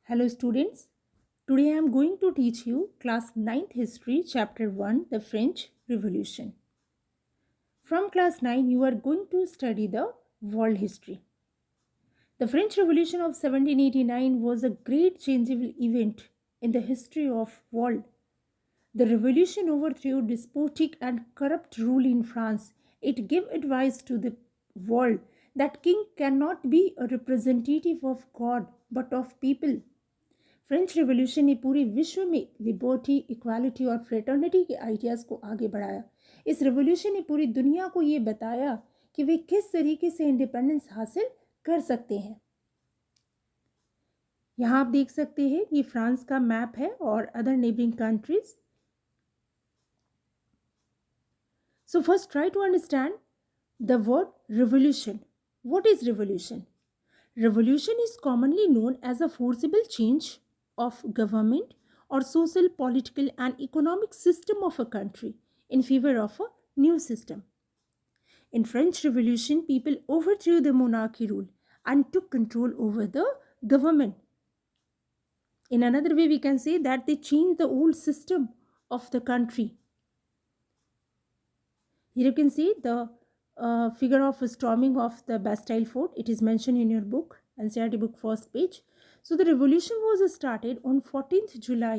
Hello students, today I am going to teach you class 9th history chapter 1 the French Revolution. From class 9 you are going to study the world history. The French Revolution of 1789 was a great changeable event in the history of world. The revolution overthrew despotic and corrupt rule in France. It gave advice to the world that king cannot be a representative of God but of people. French revolution ने पूरे विश्व में liberty equality और fraternity के ideas को आगे बढ़ाया. इस रिवॉल्यूशन ने पूरी दुनिया को ये बताया कि वे किस तरीके से इंडिपेंडेंस हासिल कर सकते हैं. यहाँ आप देख सकते हैं ये फ्रांस का मैप है और other neighbouring countries. So first try to understand the word revolution. What is revolution? Revolution is commonly known as a forcible change of government or social, political, and economic system of a country in favor of a new system. In French Revolution, people overthrew the monarchy rule and took control over the government. In another way, we can say that they changed the old system of the country. Here you can see the figure of storming of the Bastille Fort. It is mentioned in your book, NCERT book first page. So the revolution was started on 14th July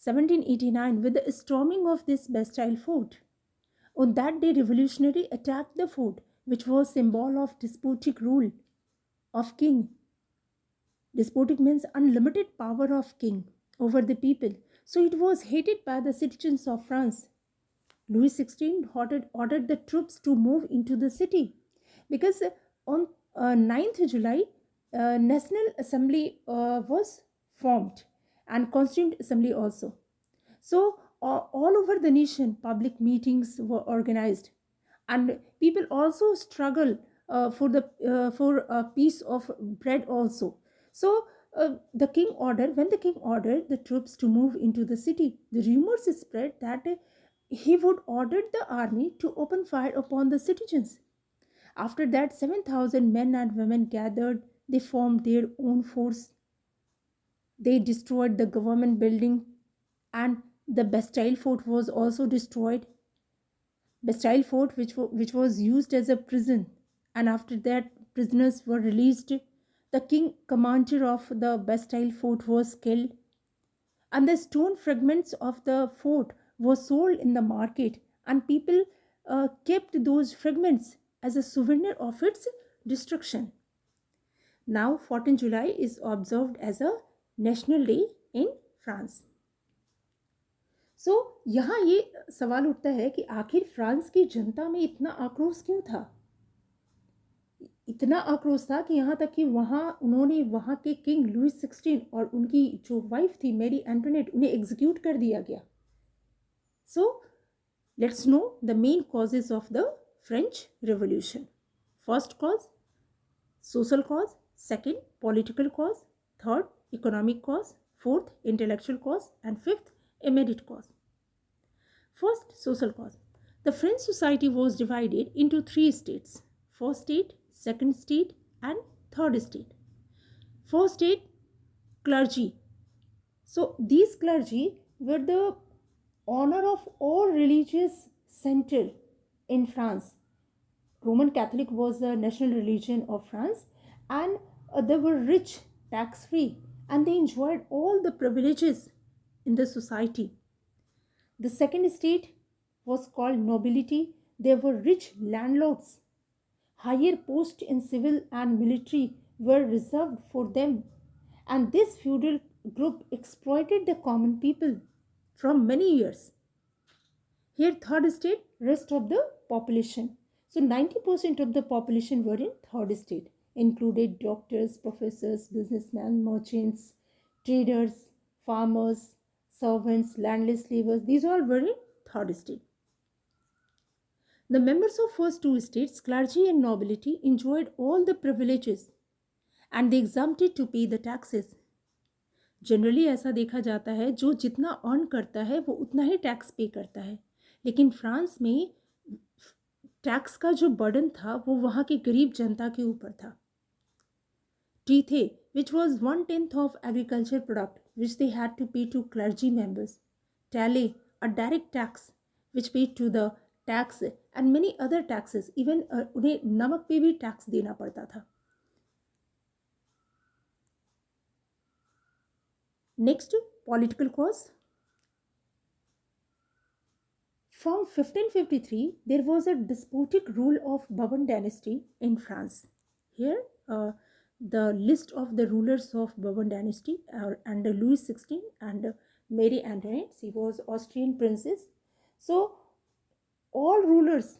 1789 with the storming of this Bastille Fort. On that day, revolutionary attacked the fort, which was symbol of despotic rule of king. Despotic means unlimited power of king over the people. So it was hated by the citizens of France. Louis XVI ordered the troops to move into the city because on 9th July, National Assembly was formed and Constituent Assembly also. So all over the nation, public meetings were organized, and people also struggle for a piece of bread also. So when the king ordered the troops to move into the city, the rumors spread that he would order the army to open fire upon the citizens. After that, 7,000 men and women gathered. They formed their own force. They destroyed the government building, and the Bastille Fort was also destroyed. Bastille Fort, which was used as a prison, and after that, prisoners were released. The king commander of the Bastille Fort was killed, and the stone fragments of the fort were sold in the market, and people kept those fragments as a souvenir of its destruction. Now 14 July is observed as a national day in France. So यहाँ ये सवाल उठता है कि आखिर France की जनता में इतना आक्रोश क्यों था. इतना आक्रोश था कि यहाँ तक कि उन्होंने वहाँ के किंग लुइस 16 और उनकी जो वाइफ थी मैरी एंटोनेट, उन्हें एग्जीक्यूट कर दिया गया. So let's know the main causes of the French revolution. First cause social cause, second political cause, third economic cause, fourth intellectual cause, and fifth immediate cause. First, social cause. The French society was divided into three states: first state, second state, and third state. First state, clergy. So these clergy were the honor of all religious center in France. Roman Catholic was the national religion of France, and they were rich, tax free, and they enjoyed all the privileges in the society. The second state was called nobility. They were rich landlords. Higher posts in civil and military were reserved for them, and this feudal group exploited the common people from many years. Here third state, rest of the population. So 90% of the population were in third state, included doctors, professors, businessmen, merchants, traders, farmers, servants, landless laborers. These all were in third state. The members of first two states, clergy and nobility, enjoyed all the privileges and they exempted to pay the taxes. Generally ऐसा देखा जाता है जो जितना earn करता है वो उतना ही टैक्स पे करता है, लेकिन फ्रांस में टैक्स का जो बर्डन था वो वहाँ की गरीब जनता के ऊपर था. Tithe, which was one tenth of agriculture product, which they had to pay to clergy members. Tally, a direct tax, which paid to the tax and many other taxes. Even उन्हें नमक पे भी टैक्स देना पड़ता था. Next, political cause. From 1553, there was a despotic rule of Bourbon dynasty in France. Here, the list of the rulers of Bourbon dynasty are under Louis XVI and Mary Antoinette. She was Austrian princess. So, all rulers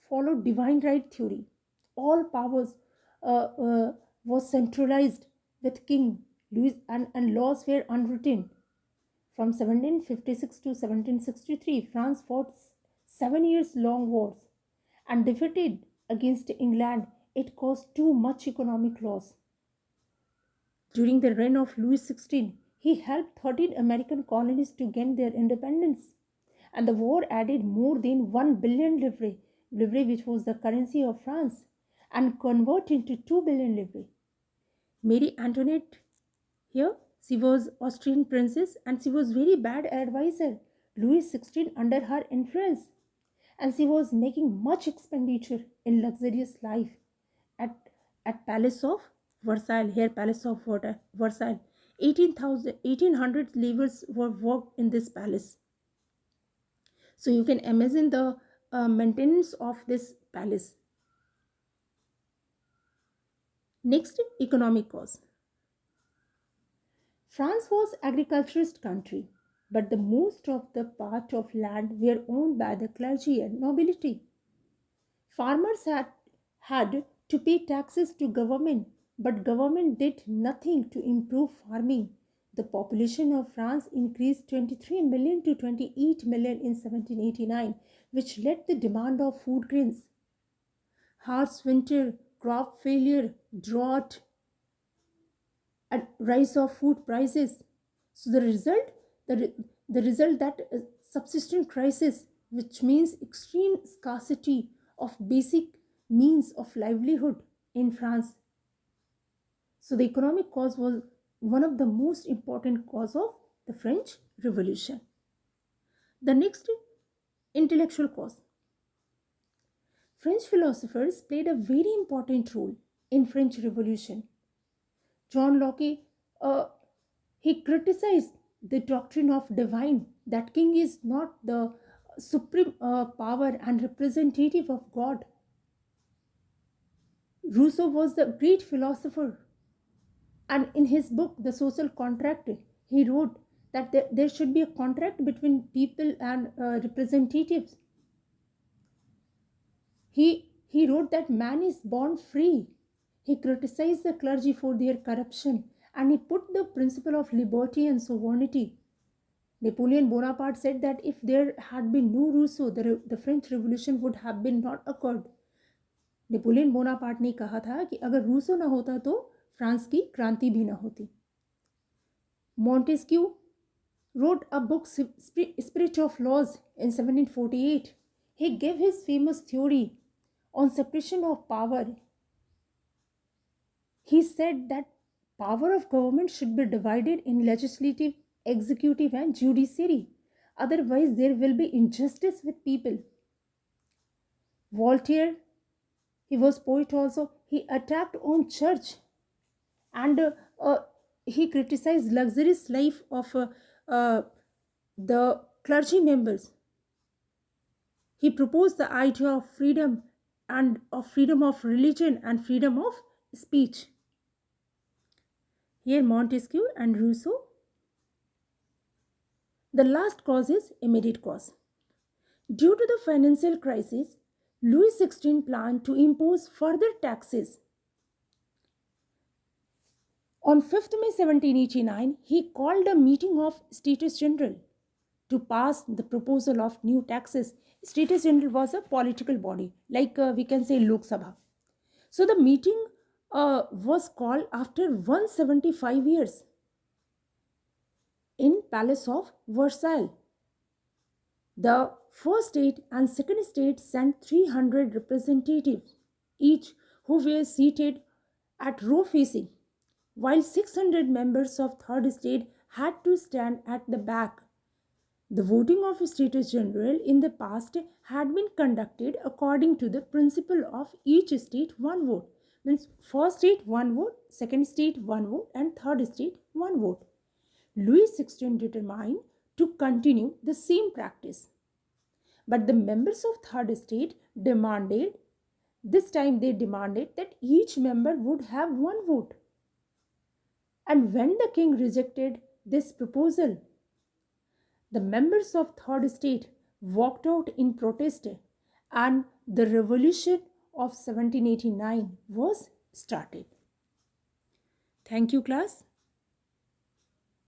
followed divine right theory. All powers was centralized with King Louis, and laws were unwritten. From 1756 to 1763, France fought 7 years long wars and defeated against England. It caused too much economic loss. During the reign of Louis XVI, he helped 13 American colonies to gain their independence. And the war added more than 1 billion livre, which was the currency of France, and converted into 2 billion livre. Mary Antoinette, here, she was Austrian princess and she was very bad advisor. Louis XVI under her influence, and she was making much expenditure in luxurious life at, at Palace of Versailles. Here, Palace of Versailles. 1800 laborers were worked in this palace. So you can imagine the maintenance of this palace. Next, economic cause. France was agriculturist country, but the most of the part of land were owned by the clergy and nobility. Farmers had to pay taxes to government, but government did nothing to improve farming. The population of France increased 23 million to 28 million in 1789, which led the demand of food grains. Harsh winter, crop failure, drought, and rise of food prices. So the result that subsistence crisis, which means extreme scarcity of basic means of livelihood in France. So the economic cause was one of the most important cause of the French Revolution. The next, intellectual cause. French philosophers played a very important role in French Revolution. John Locke, he criticized the doctrine of divine, that king is not the supreme power and representative of God. Rousseau was the great philosopher, and in his book, The Social Contract, he wrote that there should be a contract between people and representatives. He wrote that man is born free. He criticized the clergy for their corruption, and he put the principle of liberty and sovereignty. Napoleon Bonaparte said that if there had been no Rousseau, the French Revolution would have been not occurred. Napoleon Bonaparte ने कहा था कि अगर Rousseau ना होता तो France की क्रांति भी ना होती. Montesquieu wrote a book, Spirit of Laws, in 1748. He gave his famous theory on separation of power. He said that power of government should be divided in legislative, executive, and judiciary. Otherwise, there will be injustice with people. Voltaire, he was poet also. He attacked on church, and he criticized luxurious life of the clergy members. He proposed the idea of freedom, and of freedom of religion and freedom of speech. Here, Montesquieu and Rousseau. The last cause is immediate cause. Due to the financial crisis, Louis XVI planned to impose further taxes. On 5th May 1789, he called a meeting of States General to pass the proposal of new taxes. States General was a political body, like we can say Lok Sabha. So the meeting was called after 175 years in Palace of Versailles. The first state and second state sent 300 representatives, each who were seated at row facing. while 600 members of third state had to stand at the back. The voting of States General in the past had been conducted according to the principle of each state one vote. Means first state one vote, second state one vote, and third state one vote. Louis XVI determined to continue the same practice. But the members of third state demanded, this time they demanded that each member would have one vote. And when the king rejected this proposal, the members of third state walked out in protest and the revolution of 1789 was started. Thank you, class.